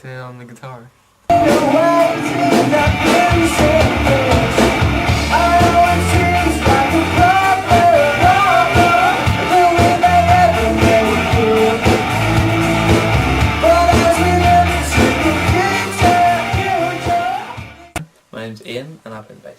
dancing in on the guitar. My name's Ian and I play the bass.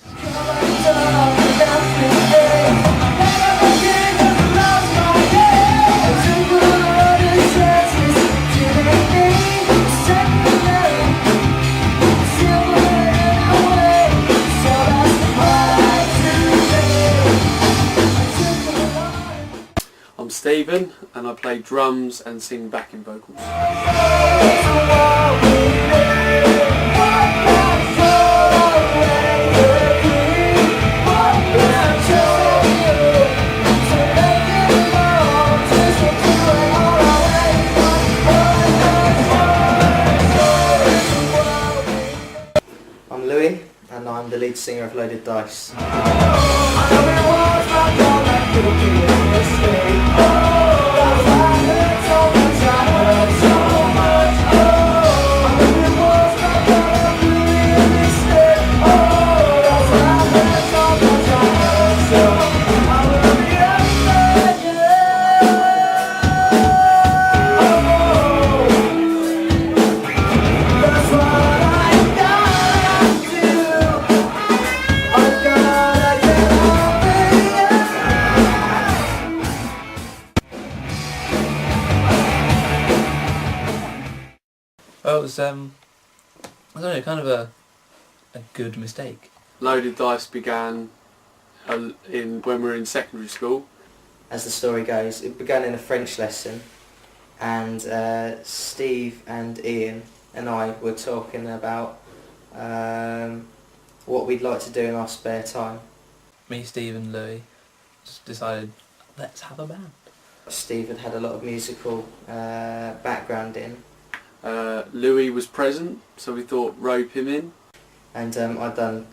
I'm Stephen and I play drums and sing backing vocals. I'm Louis and I'm the lead singer of Loaded Dice. Well, it was, I don't know, kind of a good mistake. Loaded Dice began when we were in secondary school. As the story goes, it began in a French lesson and Steve and Ian and I were talking about what we'd like to do in our spare time. Me, Steve and Louis just decided, let's have a band. Steve had a lot of musical background in. Louis was present, so we thought rope him in. And I'd done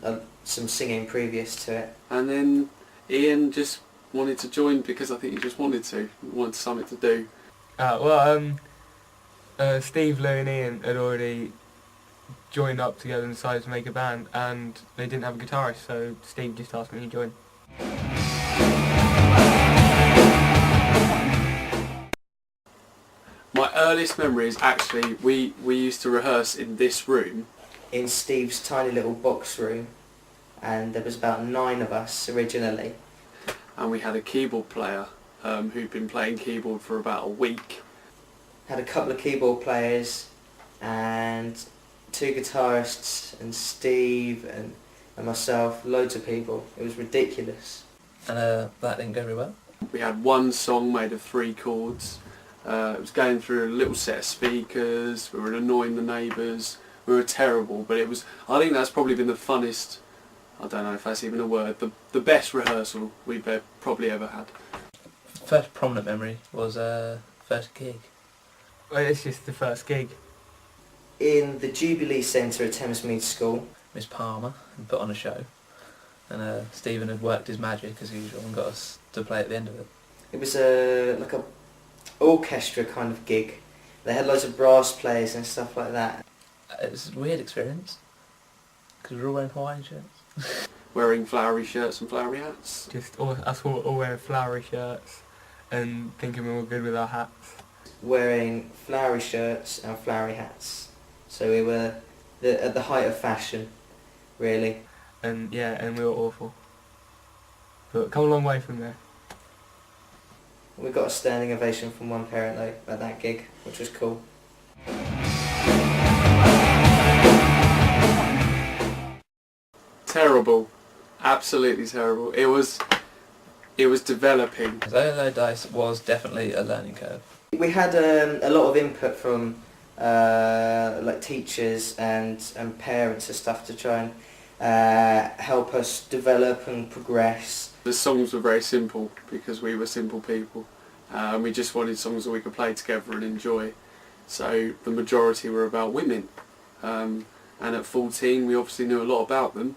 some singing previous to it. And then Ian just wanted to join because I think he just wanted something to do. Steve, Lou and Ian had already joined up together and decided to make a band, and they didn't have a guitarist, so Steve just asked me to join. My earliest memory is actually we used to rehearse in this room. In Steve's tiny little box room, and there was about 9 of us originally. And we had a keyboard player who'd been playing keyboard for about a week. Had a couple of keyboard players and 2 guitarists and Steve and myself, loads of people. It was ridiculous. And that didn't go very well. We had one song made of 3 chords. It was going through a little set of speakers. We were annoying the neighbours. We were terrible, but I think that's probably been the funnest, I don't know if that's even a word, the best rehearsal we've probably ever had. First prominent memory was first gig. Well, it's just the first gig. In the Jubilee Centre at Thamesmead School. Miss Palmer had put on a show, and Stephen had worked his magic as usual and got us to play at the end of it. It was like a orchestra kind of gig. They had loads of brass players and stuff like that. It was a weird experience, because we were all wearing Hawaiian shirts. Wearing flowery shirts and flowery hats. Just us all wearing flowery shirts and thinking we were good with our hats. Wearing flowery shirts and flowery hats. So we were at the height of fashion, really. And yeah, and we were awful. But come a long way from there. We got a standing ovation from one parent though at that gig, which was cool. Terrible, absolutely terrible. It was developing. Loaded Dice was definitely a learning curve. We had a lot of input from like teachers and parents and stuff to try and help us develop and progress. The songs were very simple because we were simple people. And we just wanted songs that we could play together and enjoy. So the majority were about women. And at 14 we obviously knew a lot about them.